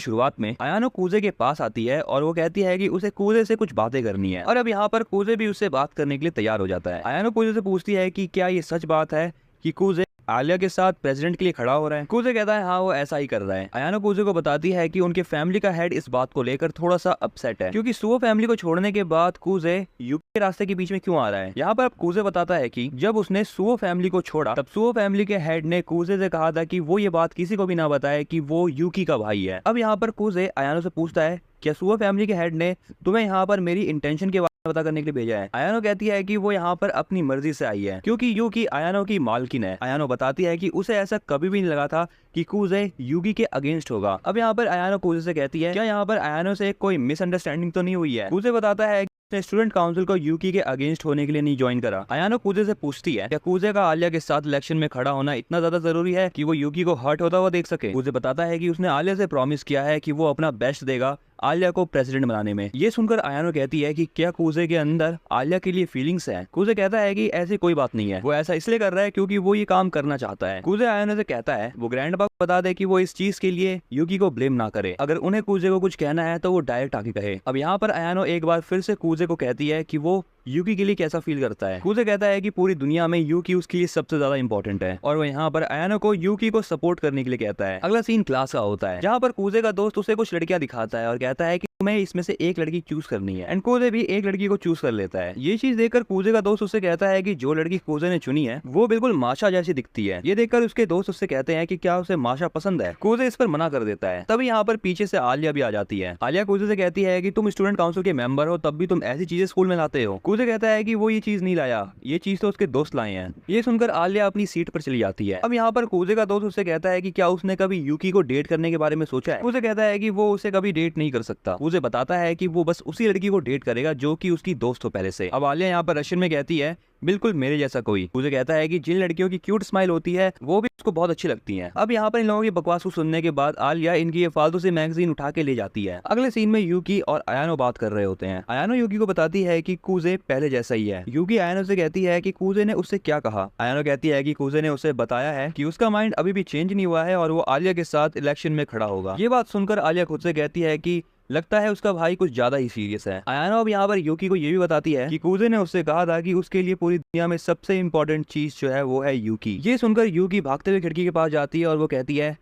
शुरुआत में आयानो कूजे के पास आती है और वो कहती है कि उसे कूजे से कुछ बातें करनी है और अब यहाँ पर कूजे भी उससे बात करने के लिए तैयार हो जाता है। आयानो कूजे से पूछती है कि क्या ये सच बात है कि कूजे आलिया के साथ प्रेसिडेंट के लिए खड़ा हो रहा है। कूजे कहता है हाँ वो ऐसा ही कर रहा है। आयानो कूजे को बताती है कि उनके फैमिली का हेड इस बात को लेकर थोड़ा सा अपसेट है क्योंकि सुओ फैमिली को छोड़ने के बाद कूजे यूकी के रास्ते के बीच में क्यों आ रहा है। यहाँ पर अब कूजे बताता है कि जब उसने सुओ फैमिली को छोड़ा तब सुओ फैमिली के हेड ने कूजे से कहा था कि वो ये बात किसी को भी ना बताए कि वो यूकी का भाई है। अब यहाँ पर कूजे आयानो से पूछता है क्या सुओ फैमिली के हेड ने तुम्हें यहाँ पर मेरी इंटेंशन के पता करने के लिए भेजा है। आयानो कहती है कि वो यहाँ पर अपनी मर्जी से आई है क्योंकि यूकी आयानो की मालकिन है। आयानो बताती है कि उसे ऐसा कभी भी नहीं लगा था कि कूजे यूकी के अगेंस्ट होगा। अब यहाँ पर आयानो कूजे से कहती है क्या यहाँ पर आयानो से कोई मिसअंडरस्टैंडिंग तो नहीं हुई है। कूजे बताता है स्टूडेंट काउंसिल को यूकी के अगेंस्ट होने के लिए नहीं ज्वाइन करा। आयानो कूजे से पूछती है क्या कूजे का आलिया के साथ इलेक्शन में खड़ा होना इतना ज्यादा जरूरी है कि वो यूकी को हर्ट होता हुआ देख सके। कूजे बताता है कि उसने आलिया से प्रॉमिस किया है कि वो अपना बेस्ट देगा आलिया को प्रेसिडेंट बनाने में। ये सुनकर आयानो कहती है कि क्या कूजे के अंदर आलिया के लिए फीलिंग्स है। कूजे कहता है कि ऐसी कोई बात नहीं है, वो ऐसा इसलिए कर रहा है क्योंकि वो ये काम करना चाहता है। कूजे आयानो से कहता है वो ग्रैंडपा को बता दे कि वो इस चीज के लिए यूकी को ब्लेम ना करे। अगर उन्हें कूजे को कुछ कहना है तो वो डायरेक्ट आके कहे। अब यहाँ पर आयानो एक बार फिर से कूजे को कहती है कि वो यूकी के लिए कैसा फील करता है। कूजे कहता है कि पूरी दुनिया में यूकी उसके लिए सबसे ज्यादा इंपॉर्टेंट है और वो यहाँ पर आयानो को यूकी को सपोर्ट करने के लिए कहता है। अगला सीन क्लास का होता है जहाँ पर कूजे का दोस्त उसे कुछ लड़कियां दिखाता है और कहता है कि तुम्हें इसमें से एक लड़की चूज करनी है एंड कूजे भी एक लड़की को चूज कर लेता है। ये चीज देखकर कूजे का दोस्त उससे कहता है कि जो लड़की कूजे ने चुनी है वो बिल्कुल माशा जैसी दिखती है। ये देखकर उसके दोस्त उससे कहते हैं कि क्या उसे माशा पसंद है। कूजे इस पर मना कर देता है। तभी यहाँ पर पीछे से आलिया भी आ जाती है। आलिया कूजे से कहती है कि तुम स्टूडेंट काउंसिल के मेंबर हो तब भी तुम ऐसी चीजें स्कूल में लाते हो। कूजे कहता है कि वो ये चीज नहीं लाया, ये चीज तो उसके दोस्त लाए हैं। ये सुनकर आलिया अपनी सीट पर चली जाती है। अब यहाँ पर कूजे का दोस्त उससे कहता है कि क्या उसने कभी यूकी को डेट करने के बारे में सोचा है। कूजे कहता है कि वो उसे कभी डेट नहीं कर सकता। कूजे बताता है कि वो बस उसी लड़की को डेट करेगा जो कि उसकी दोस्त हो पहले से। अब आलिया यहाँ पर रशियन में कहती है बिल्कुल मेरे जैसा कोई। कूजे कहता है कि जिन लड़कियों की क्यूट स्माइल होती है वो भी उसको बहुत अच्छी लगती है। अब यहाँ पर इन लोगों की बकवास को सुनने के बाद आलिया इनकी ये फालतू से मैगजीन उठा के ले जाती है। अगले सीन में यूकी और आयानो बात कर रहे होते हैं। आयानो यूकी को बताती है कि कूजे पहले जैसा ही है। यूकी आयानो से कहती है कि कूजे ने उससे क्या कहा। आयानो कहती है कि कूजे ने उसे बताया है कि उसका माइंड अभी भी चेंज नहीं हुआ है और वो आलिया के साथ इलेक्शन में खड़ा होगा। ये बात सुनकर आलिया खुद से कहती है कि लगता है उसका भाई कुछ ज्यादा ही सीरियस है। आयानो अब यहाँ पर यूकी को ये भी बताती है कि कूजे ने उससे कहा था कि उसके लिए पूरी दुनिया में सबसे इम्पोर्टेंट चीज जो है वो है यूकी। ये सुनकर यूकी भागते हुए खिड़की के पास जाती है और वो कहती है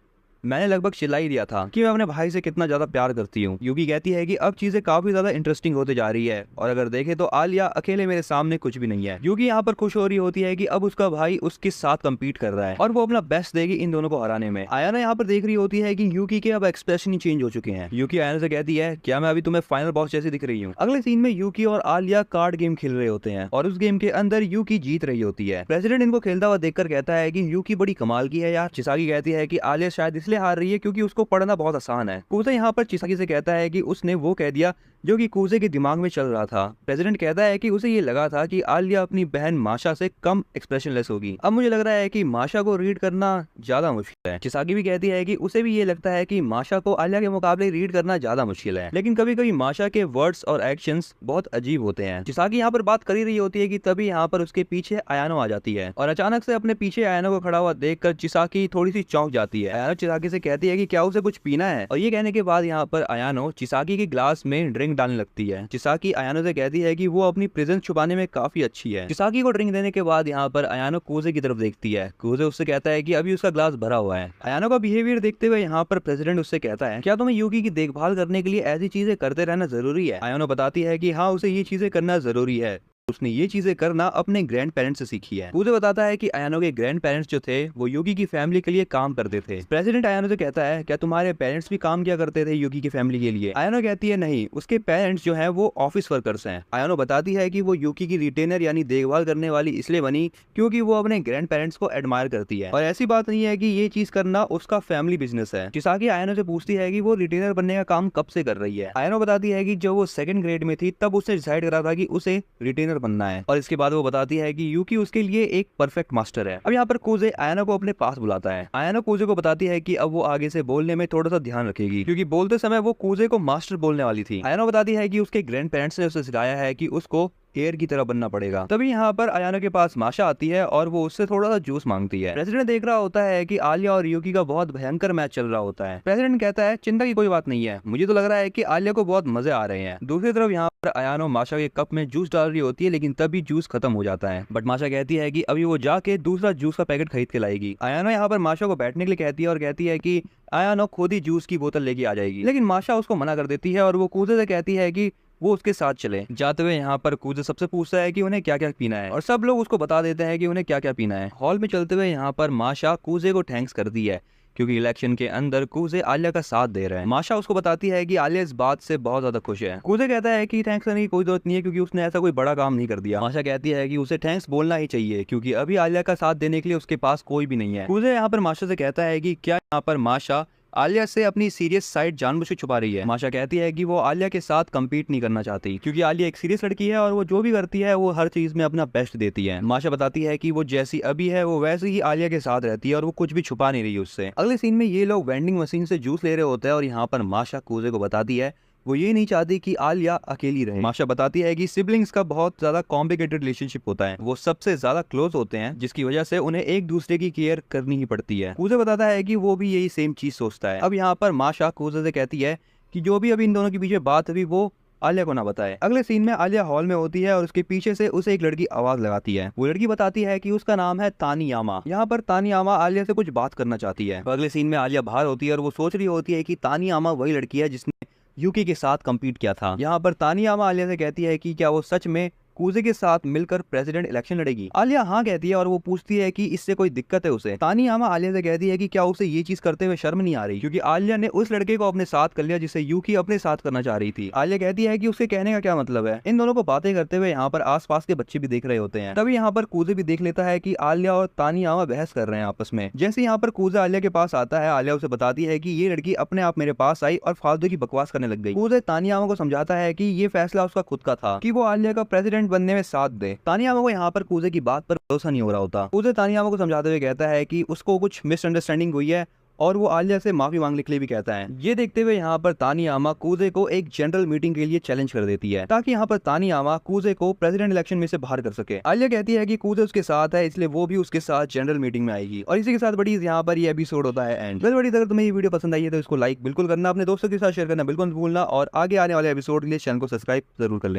मैंने लगभग चिल्ला ही दिया था कि मैं अपने भाई से कितना ज्यादा प्यार करती हूँ। यूकी कहती है कि अब चीजें काफी ज्यादा इंटरेस्टिंग होते जा रही है और अगर देखे तो आलिया अकेले मेरे सामने कुछ भी नहीं है। यूकी यहाँ पर खुश हो रही होती है कि अब उसका भाई उसके साथ कम्पीट कर रहा है और वो अपना बेस्ट देगी इन दोनों को हराने में। आयाना यहाँ पर देख रही होती है कि यूकी के अब एक्सप्रेशन ही चेंज हो चुके हैं। यूकी आयाना से कहती है क्या मैं अभी तुम्हें फाइनल बॉस जैसी दिख रही हूँ। अगले सीन में यूकी और आलिया कार्ड गेम खेल रहे होते हैं और उस गेम के अंदर यूकी जीत रही होती है। प्रेसिडेंट इनको खेलता हुआ देखकर कहता है कि यूकी बड़ी कमाल की है यार। चिसागी कहती है कि आलिया शायद इसलिए हार रही है क्योंकि उसको पढ़ना बहुत आसान है। कूजे यहाँ पर चिसागी से कहता है कि उसने वो कह दिया जो कि कूजे के दिमाग में चल रहा था। प्रेसिडेंट कहता है कि उसे ये लगा था कि आलिया अपनी बहन माशा से कम एक्सप्रेशनलेस होगी। अब मुझे लग रहा है कि माशा को रीड करना ज्यादा मुश्किल है। चिसागी भी कहती है कि उसे भी ये लगता है कि माशा को आलिया के मुकाबले रीड करना ज्यादा मुश्किल है, लेकिन कभी कभी माशा के वर्ड्स और एक्शंस बहुत अजीब होते हैं। चिसागी यहाँ पर बात कर ही रही होती है कि तभी यहाँ पर उसके पीछे आयानो आ जाती है और अचानक से अपने पीछे आयानो को खड़ा हुआ देखकर चिसागी थोड़ी सी चौंक जाती है। आयानो चिसागी से कहती है कि क्या उसे कुछ पीना है और ये कहने के बाद यहाँ पर आयानो चिसागी के ग्लास में ड्रिंक डालने लगती है। चिसागी आयानो से कहती है कि वो अपनी प्रेजेंस छुपाने में काफी अच्छी है। चिसागी को ड्रिंक देने के बाद यहाँ पर आयानो कूजे की तरफ देखती है। कूजे उससे कहता है कि अभी उसका ग्लास भरा हुआ है। आयानो का बिहेवियर देखते हुए यहाँ पर प्रेसिडेंट उससे कहता है क्या तुम्हें यूकी की देखभाल करने के लिए ऐसी चीजें करते रहना जरूरी है। आयानो बताती है कि हाँ उसे ये चीजें करना जरूरी है, उसने ये चीजें करना अपने ग्रैंड पेरेंट्स से सीखी है। कूजे बताता है कि आयानो के ग्रैंड पेरेंट्स जो थे वो यूकी की फैमिली के लिए काम करते थे। प्रेसिडेंट आयानो से कहता है क्या तुम्हारे पेरेंट्स भी काम किया करते थे यूकी की फैमिली के लिए। आयानो कहती है नहीं, उसके पेरेंट्स जो है वो ऑफिस वर्कर्स हैं। आयानो बताती है कि वो यूकी की रिटेनर यानी देखभाल करने वाली इसलिए बनी क्योंकि वो अपने ग्रैंड पेरेंट्स को एडमायर करती है और ऐसी बात नहीं है कि ये चीज करना उसका फैमिली बिजनेस है। चिसागी आयानो से पूछती है कि वो रिटेनर बनने का काम कब से कर रही है। आयानो बताती है कि जब वो 2nd ग्रेड में थी तब उसने डिसाइड करा था कि उसे रिटेनर बनना है और इसके बाद वो बताती है कि यूकी उसके लिए एक परफेक्ट मास्टर है। अब यहाँ पर कूजे आयानो को अपने पास बुलाता है। आयानो कूजे को बताती है कि अब वो आगे से बोलने में थोड़ा सा ध्यान रखेगी क्योंकि बोलते समय वो कूजे को मास्टर बोलने वाली थी। आयानो बताती है कि उसके ग्रैंड पेरेंट्स ने उसे सिखाया है कि उसको केयर की तरह बनना पड़ेगा। तभी यहाँ पर अयानो के पास माशा आती है और वो उससे थोड़ा सा जूस मांगती है। प्रेसिडेंट देख रहा होता है कि आलिया और यूकी का बहुत भयंकर मैच चल रहा होता है। प्रेसिडेंट कहता है चिंता की कोई बात नहीं है, मुझे तो लग रहा है कि आलिया को बहुत मजे आ रहे हैं। दूसरी तरफ यहाँ पर अयानो माशा के कप में जूस डाल रही होती है, लेकिन तभी जूस खत्म हो जाता है। बट माशा कहती है कि अभी वो जाके दूसरा जूस का पैकेट खरीद के लाएगी। अयानो यहाँ पर माशा को बैठने के लिए कहती है और कहती है कि अयानो खुद ही जूस की बोतल लेके आ जाएगी, लेकिन माशा उसको मना कर देती है और वो कूजे से कहती है कि वो उसके साथ चले। जाते हुए यहाँ पर कूजे सबसे पूछता है कि उन्हें क्या क्या पीना है और सब लोग उसको बता देते हैं कि उन्हें क्या क्या पीना है। हॉल में चलते हुए यहाँ पर माशा कूजे को थैंक्स करती है क्योंकि इलेक्शन के अंदर कूजे आलिया का साथ दे रहे हैं। माशा उसको बताती है कि आलिया इस बात से बहुत ज्यादा खुश है। कूजे कहता है कि थैंक्स करने की कोई जरूरत नहीं है क्योंकि उसने ऐसा कोई बड़ा काम नहीं कर दिया। माशा कहती है कि उसे थैंक्स बोलना ही चाहिए क्योंकि अभी आलिया का साथ देने के लिए उसके पास कोई भी नहीं है। कूजे यहाँ पर माशा से कहता है कि क्या यहाँ पर माशा आलिया से अपनी सीरियस साइड जानबूझ के छुपा रही है। माशा कहती है कि वो आलिया के साथ कम्पीट नहीं करना चाहती क्योंकि आलिया एक सीरियस लड़की है और वो जो भी करती है वो हर चीज में अपना बेस्ट देती है। माशा बताती है कि वो जैसी अभी है वो वैसे ही आलिया के साथ रहती है और वो कुछ भी छुपा नहीं रही उससे। अगले सीन में ये लोग वेंडिंग मशीन से जूस ले रहे होते हैं और यहाँ पर माशा कूजे को बताती है वो ये नहीं चाहती कि आलिया अकेली रहे। माशा बताती है कि सिबलिंग्स का बहुत ज्यादा कॉम्प्लिकेटेड रिलेशनशिप होता है, वो सबसे ज्यादा क्लोज होते हैं जिसकी वजह से उन्हें एक दूसरे की केयर करनी ही पड़ती है। कूजे बताता है कि वो भी यही सेम चीज सोचता है। अब यहाँ पर माशा कूजे से कहती है कि जो भी अभी इन दोनों के पीछे बात हुई वो आलिया को ना बताए। अगले सीन में आलिया हॉल में होती है और उसके पीछे से उसे एक लड़की आवाज लगाती है। वो लड़की बताती है कि उसका नाम है तानियामा। यहाँ पर तानियामा आलिया से कुछ बात करना चाहती है। अगले सीन में आलिया बाहर होती है और वो सोच रही होती है कि तानियामा वही लड़की है जिसने यूकी के साथ कम्पीट किया था। यहाँ पर तानियामा आलिया से कहती है कि क्या वो सच में कूजे के साथ मिलकर प्रेसिडेंट इलेक्शन लड़ेगी। आलिया हाँ कहती है और वो पूछती है कि इससे कोई दिक्कत है उसे। तानियामा आलिया से कहती है कि क्या उसे ये चीज करते हुए शर्म नहीं आ रही क्योंकि आलिया ने उस लड़के को अपने साथ कर लिया जिसे यूकी अपने साथ करना चाह रही थी। आलिया कहती है कि उसके कहने का क्या मतलब है। इन दोनों को बातें करते हुए यहाँ पर आसपास के बच्चे भी देख रहे होते हैं। तभी यहाँ पर कूजे भी देख लेता है कि आलिया और तानियामा बहस कर रहे हैं आपस में। जैसे यहाँ पर कूजे आलिया के पास आता है, आलिया उसे बताती है कि ये लड़की अपने आप मेरे पास आई और फालतू की बकवास करने लग गई। कूजे तानियामा को समझाता है कि ये फैसला उसका खुद का था कि वो आलिया का प्रेसिडेंट बनने में साथ दे। तानियामा को यहाँ पर कूजे की बात पर भरोसा नहीं हो रहा होता। कूजे तानियामा को समझाते हुए कहता है कि उसको कुछ मिसअंडरस्टैंडिंग हुई है और वो आलिया से माफी मांगने के लिए भी कहता है। ये देखते हुए यहाँ पर तानियामा कूजे को एक जनरल मीटिंग के लिए चैलेंज कर देती है ताकि यहाँ पर तानियामा कूजे को प्रेसिडेंट इलेक्शन में से बाहर कर सके। आलिया कहती है कि कूजे उसके साथ है इसलिए वो भी उसके साथ जनरल मीटिंग में आएगी और इसी के साथ बड़ी यहाँ पर ये एपिसोड होता है एंड। बड़ी अगर तुम्हें ये वीडियो पसंद आई है तो इसको लाइक बिल्कुल करना, अपने दोस्तों के साथ शेयर करना बिल्कुल भूलना और आगे आने वाले एपिसोड के लिए चैनल को सब्सक्राइब जरूर कर लेना।